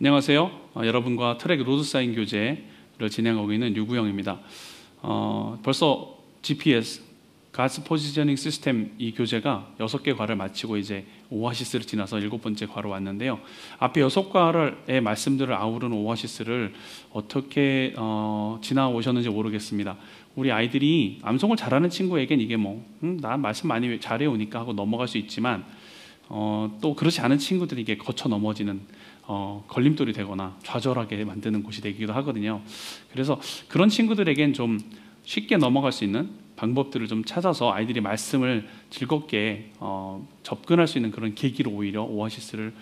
안녕하세요. 여러분과 트랙 로드사인 교재를 진행하고 있는 유구영입니다. 벌써 GPS, God's Positioning System 이 교재가 6개 과를 마치고 이제 오아시스를 지나서 7번째 과로 왔는데요. 앞에 6과의 말씀들을 아우르는 오아시스를 어떻게 지나오셨는지 모르겠습니다. 우리 아이들이 암송을 잘하는 친구에겐 이게 나 말씀 많이 잘해오니까 하고 넘어갈 수 있지만 또 그렇지 않은 친구들이 이게 거쳐 넘어지는 걸림돌이 되거나 좌절하게 만드는 곳이 되기도 하거든요. 그래서 그런 친구들에겐 좀 쉽게 넘어갈 수 있는 방법들을 좀 찾아서 아이들이 말씀을 즐겁게 접근할 수 있는 그런 계기로 오히려 오아시스를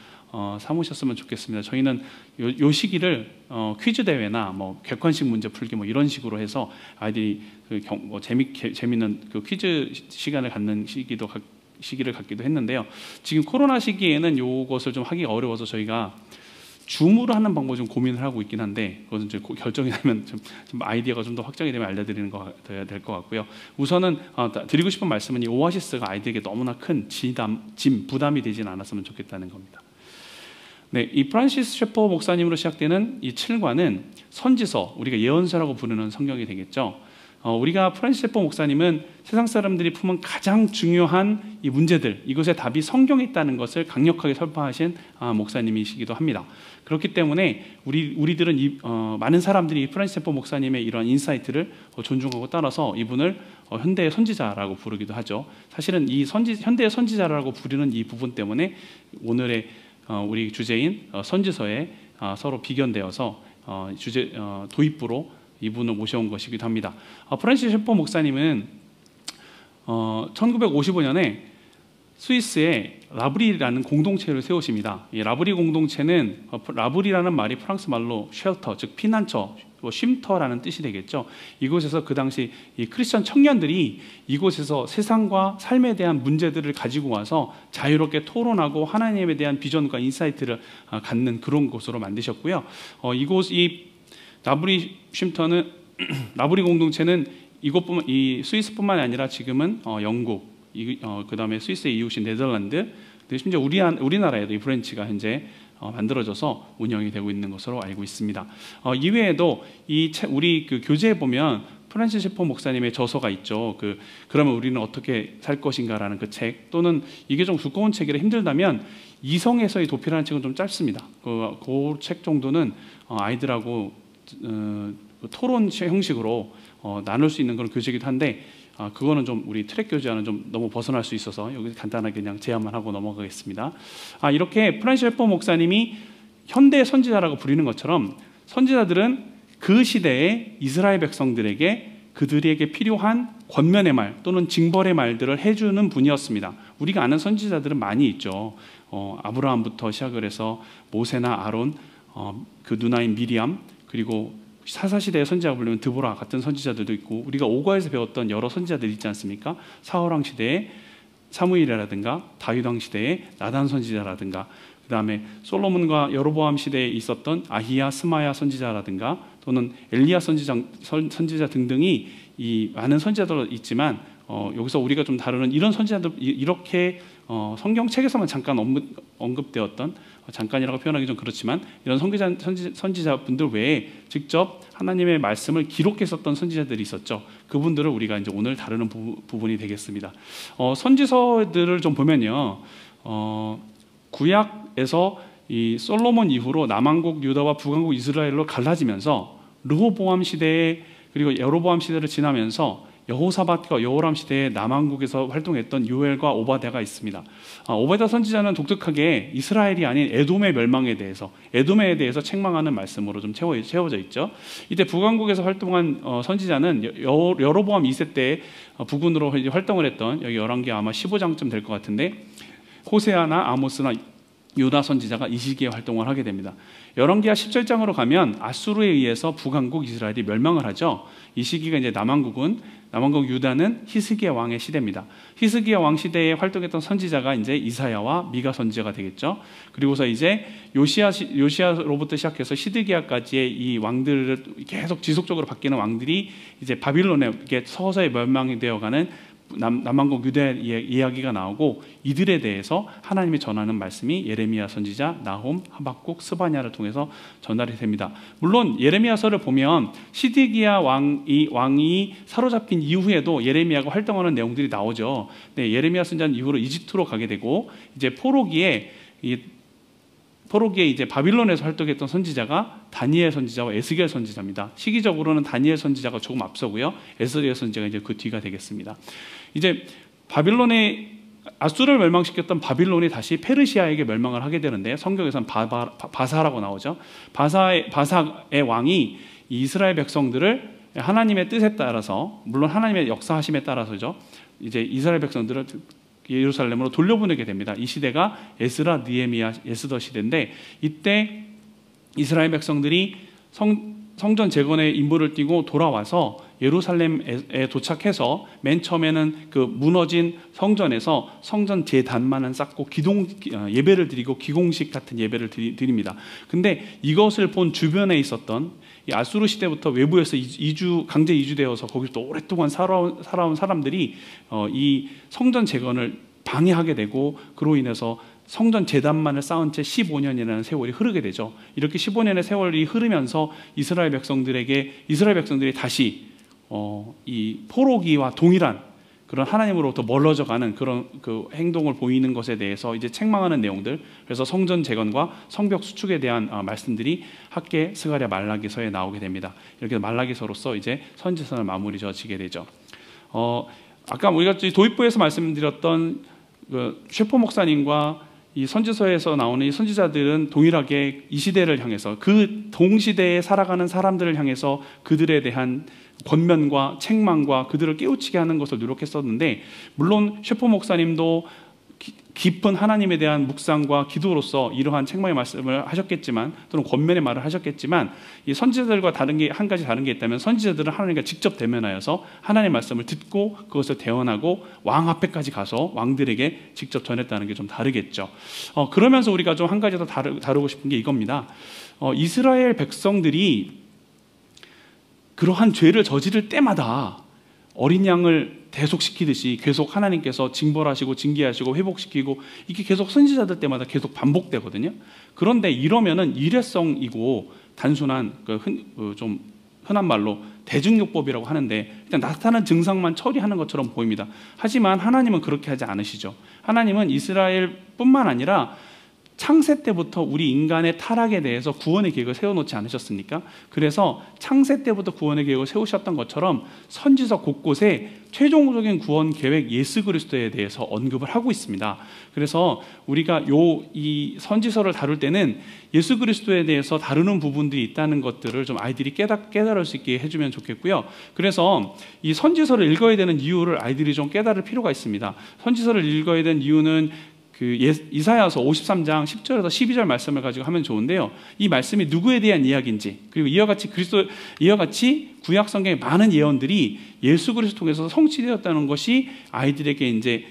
삼으셨으면 좋겠습니다. 저희는 요 시기를 퀴즈 대회나 객관식 문제 풀기 이런 식으로 해서 아이들이 재밌는 그 퀴즈 시간을 갖는 시기를 갖기도 했는데요. 지금 코로나 시기에는 이것을 좀 하기 어려워서 저희가 줌으로 하는 방법을 좀 고민을 하고 있긴 한데 그것은 이제 결정이 되면 좀 아이디어가 좀 더 확정이 되면 알려드리는 거 돼야 될 것 같고요. 우선은 드리고 싶은 말씀은 이 오아시스가 아이들에게 너무나 큰 부담이 되지는 않았으면 좋겠다는 겁니다. 네, 이 프란시스 셰퍼 목사님으로 시작되는 이 7과는 선지서, 우리가 예언서라고 부르는 성경이 되겠죠. 우리가 프란시스 셰퍼 목사님은 세상 사람들이 품은 가장 중요한 이 문제들, 이것의 답이 성경에 있다는 것을 강력하게 설파하신 목사님이시기도 합니다. 그렇기 때문에 우리들은 많은 사람들이 프란시스 셰퍼 목사님의 이런 인사이트를 존중하고 따라서 이분을 현대의 선지자라고 부르기도 하죠. 사실은 이 현대의 선지자라고 부르는 이 부분 때문에 오늘의 우리 주제인 선지서에 서로 비견되어서 도입부로 이분을 모셔온 것이기도 합니다. 프란시스 셰퍼 목사님은 1955년에 스위스에 라브리라는 공동체를 세우십니다. 이 라브리 공동체는 라브리라는 말이 프랑스 말로 쉘터, 즉 피난처, 쉼터라는 뜻이 되겠죠. 이곳에서 그 당시 이 크리스천 청년들이 이곳에서 세상과 삶에 대한 문제들을 가지고 와서 자유롭게 토론하고 하나님에 대한 비전과 인사이트를 갖는 그런 곳으로 만드셨고요. 이 라브리 쉼터는 라브리 공동체는 이 스위스뿐만 아니라 지금은 영국, 그 다음에 스위스의 이웃인 네덜란드, 심지어 우리나라에도 이 브랜치가 현재 만들어져서 운영이 되고 있는 것으로 알고 있습니다. 이외에도 우리 그 교재에 보면 프란시스 셰퍼 목사님의 저서가 있죠. 그러면 우리는 어떻게 살 것인가라는 그 책, 또는 이게 좀 두꺼운 책이라 힘들다면 이성에서의 도피라는 책은 좀 짧습니다. 그 책 정도는 아이들하고 토론 형식으로 나눌 수 있는 그런 교재이기도 한데 그거는 좀 우리 트랙 교재와는 좀 너무 벗어날 수 있어서 여기 간단하게 그냥 제안만 하고 넘어가겠습니다. 이렇게 프란시스 셰퍼 목사님이 현대 선지자라고 부르는 것처럼 선지자들은 그 시대의 이스라엘 백성들에게 그들에게 필요한 권면의 말 또는 징벌의 말들을 해주는 분이었습니다. 우리가 아는 선지자들은 많이 있죠. 아브라함부터 시작을 해서 모세나 아론, 그 누나인 미리암, 그리고 사사시대의 선지자가 불리면 드보라 같은 선지자들도 있고, 우리가 오과에서 배웠던 여러 선지자들 있지 않습니까? 사울왕 시대의 사무엘이라든가 다윗왕 시대의 나단 선지자라든가, 그 다음에 솔로몬과 여로보암 시대에 있었던 아히야, 스마야 선지자라든가, 또는 엘리야 선지자 등등이 이 많은 선지자들 있지만 여기서 우리가 좀 다루는 이런 선지자들, 이렇게 성경책에서만 잠깐 언급되었던, 잠깐이라고 표현하기 좀 그렇지만 이런 선지자분들 외에 직접 하나님의 말씀을 기록했었던 선지자들이 있었죠. 그분들을 우리가 이제 오늘 다루는 부분이 되겠습니다. 선지서들을 좀 보면요, 구약에서 이 솔로몬 이후로 남왕국 유다와 북왕국 이스라엘로 갈라지면서 르호보암 시대에, 그리고 여로보암 시대를 지나면서 여호사밧과 여호람 시대에 남왕국에서 활동했던 요엘과 오바댜가 있습니다. 오바댜 선지자는 독특하게 이스라엘이 아닌 에돔의 멸망에 대해서, 에돔에 대해서 책망하는 말씀으로 좀 채워져 있죠. 이때 북왕국에서 활동한 선지자는 여로보암 2세 때 북군으로 활동을 했던, 여기 열왕기 아마 15장쯤 될 것 같은데, 호세아나 아모스나 유다 선지자가 이 시기에 활동을 하게 됩니다. 열왕기하 17장으로 가면 아수르에 의해서 북왕국 이스라엘이 멸망을 하죠. 이 시기가 이제 남왕국 유다는 히스기야 왕의 시대입니다. 히스기야 왕 시대에 활동했던 선지자가 이제 이사야와 미가 선지자가 되겠죠. 그리고서 이제 요시야로부터 시작해서 시드기야까지의 이 왕들을 계속 지속적으로 바뀌는 왕들이 이제 바빌론에 서서히 멸망이 되어가는 남왕국 유대 이야기가 나오고 이들에 대해서 하나님이 전하는 말씀이 예레미야 선지자, 나홈, 하박국, 스바냐를 통해서 전달이 됩니다. 물론 예레미야서를 보면 시드기야 왕이 사로잡힌 이후에도 예레미야가 활동하는 내용들이 나오죠. 네, 예레미야 선지자는 이후로 이집트로 가게 되고 이제 포로기에 이제 바빌론에서 활동했던 선지자가 다니엘 선지자와 에스겔 선지자입니다. 시기적으로는 다니엘 선지자가 조금 앞서고요. 에스겔 선지자가 이제 그 뒤가 되겠습니다. 이제 바빌론의 아수르를 멸망시켰던 바빌론이 다시 페르시아에게 멸망을 하게 되는데 성경에서는 바사라고 나오죠. 바사의 왕이 이스라엘 백성들을 하나님의 뜻에 따라서, 물론 하나님의 역사하심에 따라서죠. 이제 이스라엘 백성들을 예루살렘으로 돌려보내게 됩니다. 이 시대가 에스라, 느헤미야, 에스더 시대인데 이때 이스라엘 백성들이 성전 재건의 임무를 띠고 돌아와서 예루살렘에 도착해서 맨 처음에는 그 무너진 성전에서 성전 제단만은 쌓고 예배를 드리고 기공식 같은 예배를 드립니다. 근데 이것을 본 주변에 있었던 이 아수르 시대부터 외부에서 강제 이주되어서 거기서 또 오랫동안 살아온 사람들이 이 성전 재건을 방해하게 되고 그로 인해서 성전 제단만을 쌓은 채 15년이라는 세월이 흐르게 되죠. 이렇게 15년의 세월이 흐르면서 이스라엘 백성들이 다시 이 포로기와 동일한 그런 하나님으로부터 멀어져가는 그런 그 행동을 보이는 것에 대해서 이제 책망하는 내용들, 그래서 성전 재건과 성벽 수축에 대한 말씀들이 학개, 스가랴, 말라기서에 나오게 됩니다. 이렇게 말라기서로서 이제 선지서는 마무리 지어지게 되죠. 아까 우리가 도입부에서 말씀드렸던 그 셰퍼 목사님과 이 선지서에서 나오는 이 선지자들은 동일하게 이 시대를 향해서, 그 동시대에 살아가는 사람들을 향해서 그들에 대한 권면과 책망과 그들을 깨우치게 하는 것을 노력했었는데, 물론 셰퍼 목사님도 깊은 하나님에 대한 묵상과 기도로서 이러한 책망의 말씀을 하셨겠지만, 또는 권면의 말을 하셨겠지만, 이 선지자들과 한 가지 다른 게 있다면, 선지자들은 하나님과 직접 대면하여서 하나님의 말씀을 듣고 그것을 대언하고 왕 앞에까지 가서 왕들에게 직접 전했다는 게 좀 다르겠죠. 그러면서 우리가 좀 한 가지 더 다루고 싶은 게 이겁니다. 이스라엘 백성들이 그러한 죄를 저지를 때마다 어린 양을 대속시키듯이 계속 하나님께서 징벌하시고 징계하시고 회복시키고, 이게 계속 선지자들 때마다 계속 반복되거든요. 그런데 이러면은 일회성이고 단순한 좀 흔한 말로 대증요법이라고 하는데, 그냥 나타난 증상만 처리하는 것처럼 보입니다. 하지만 하나님은 그렇게 하지 않으시죠. 하나님은 이스라엘뿐만 아니라 창세 때부터 우리 인간의 타락에 대해서 구원의 계획을 세워놓지 않으셨습니까? 그래서 창세 때부터 구원의 계획을 세우셨던 것처럼 선지서 곳곳에 최종적인 구원 계획 예수 그리스도에 대해서 언급을 하고 있습니다. 그래서 우리가 이 선지서를 다룰 때는 예수 그리스도에 대해서 다루는 부분들이 있다는 것들을 좀 아이들이 깨달을 수 있게 해주면 좋겠고요. 그래서 이 선지서를 읽어야 되는 이유를 아이들이 좀 깨달을 필요가 있습니다. 선지서를 읽어야 되는 이유는 이사야서 53장 10절에서 12절 말씀을 가지고 하면 좋은데요. 이 말씀이 누구에 대한 이야기인지, 그리고 이와 같이 구약 성경의 많은 예언들이 예수 그리스도 통해서 성취되었다는 것이 아이들에게 이제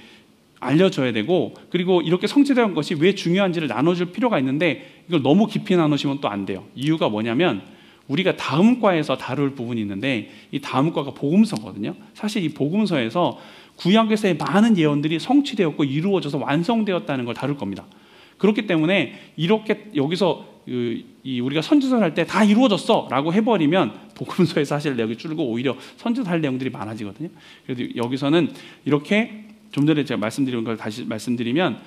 알려줘야 되고, 그리고 이렇게 성취된 것이 왜 중요한지를 나눠줄 필요가 있는데, 이걸 너무 깊이 나누시면 또 안 돼요. 이유가 뭐냐면, 우리가 다음 과에서 다룰 부분이 있는데, 이 다음 과가 복음서거든요. 사실 이 복음서에서 구약에서의 많은 예언들이 성취되었고 이루어져서 완성되었다는 걸 다룰 겁니다. 그렇기 때문에 이렇게 여기서 우리가 선지서를 할 때 다 이루어졌어 라고 해버리면 복음서에 사실 내용이 줄고 오히려 선지서 할 내용들이 많아지거든요. 그래서 여기서는 이렇게 좀 전에 제가 말씀드린 걸 다시 말씀드리면,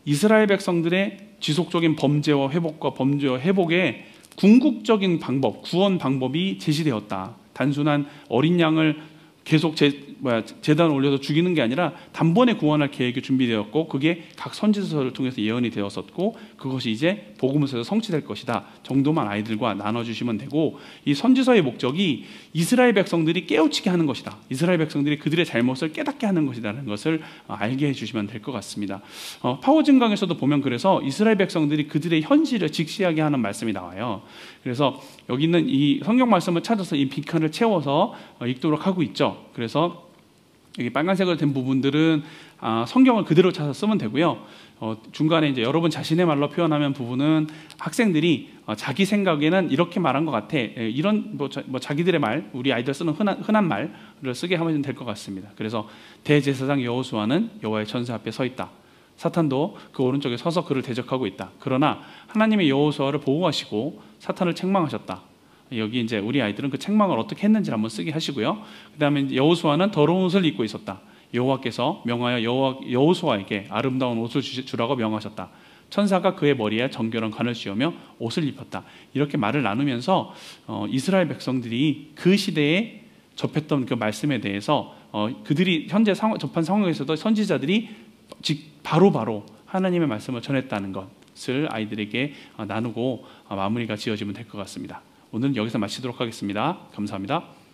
이스라엘 백성들의 지속적인 범죄와 회복의 궁극적인 방법, 구원 방법이 제시되었다. 단순한 어린 양을 계속 제단을 올려서 죽이는 게 아니라 단번에 구원할 계획이 준비되었고, 그게 각 선지서를 통해서 예언이 되었었고, 그것이 이제 복음서에서 성취될 것이다 정도만 아이들과 나눠주시면 되고, 이 선지서의 목적이 이스라엘 백성들이 깨우치게 하는 것이다, 이스라엘 백성들이 그들의 잘못을 깨닫게 하는 것이라는 것을 알게 해주시면 될 것 같습니다. 파워증강에서도 보면, 그래서 이스라엘 백성들이 그들의 현실을 직시하게 하는 말씀이 나와요. 그래서 여기 있는 이 성경 말씀을 찾아서 이 빈칸을 채워서 읽도록 하고 있죠. 그래서 여기 빨간색으로 된 부분들은 성경을 그대로 찾아서 쓰면 되고요. 중간에 이제 여러분 자신의 말로 표현하면 부분은 학생들이 자기 생각에는 이렇게 말한 것 같아. 이런 자기들의 말, 우리 아이들 쓰는 흔한 말을 쓰게 하면 될 것 같습니다. 그래서 대제사장 여호수아는 여호와의 천사 앞에 서 있다. 사탄도 그 오른쪽에 서서 그를 대적하고 있다. 그러나 하나님의 여호수아를 보호하시고 사탄을 책망하셨다. 여기 이제 우리 아이들은 그 책망을 어떻게 했는지 한번 쓰게 하시고요. 그 다음에 여호수아는 더러운 옷을 입고 있었다. 여호와께서 명하여 여호수아에게 아름다운 옷을 주라고 명하셨다. 천사가 그의 머리에 정결한 관을 씌우며 옷을 입혔다. 이렇게 말을 나누면서 이스라엘 백성들이 그 시대에 접했던 그 말씀에 대해서 그들이 현재 접한 상황에서도 선지자들이 바로 하나님의 말씀을 전했다는 것을 아이들에게 나누고 마무리가 지어지면 될 것 같습니다. 오늘은 여기서 마치도록 하겠습니다. 감사합니다.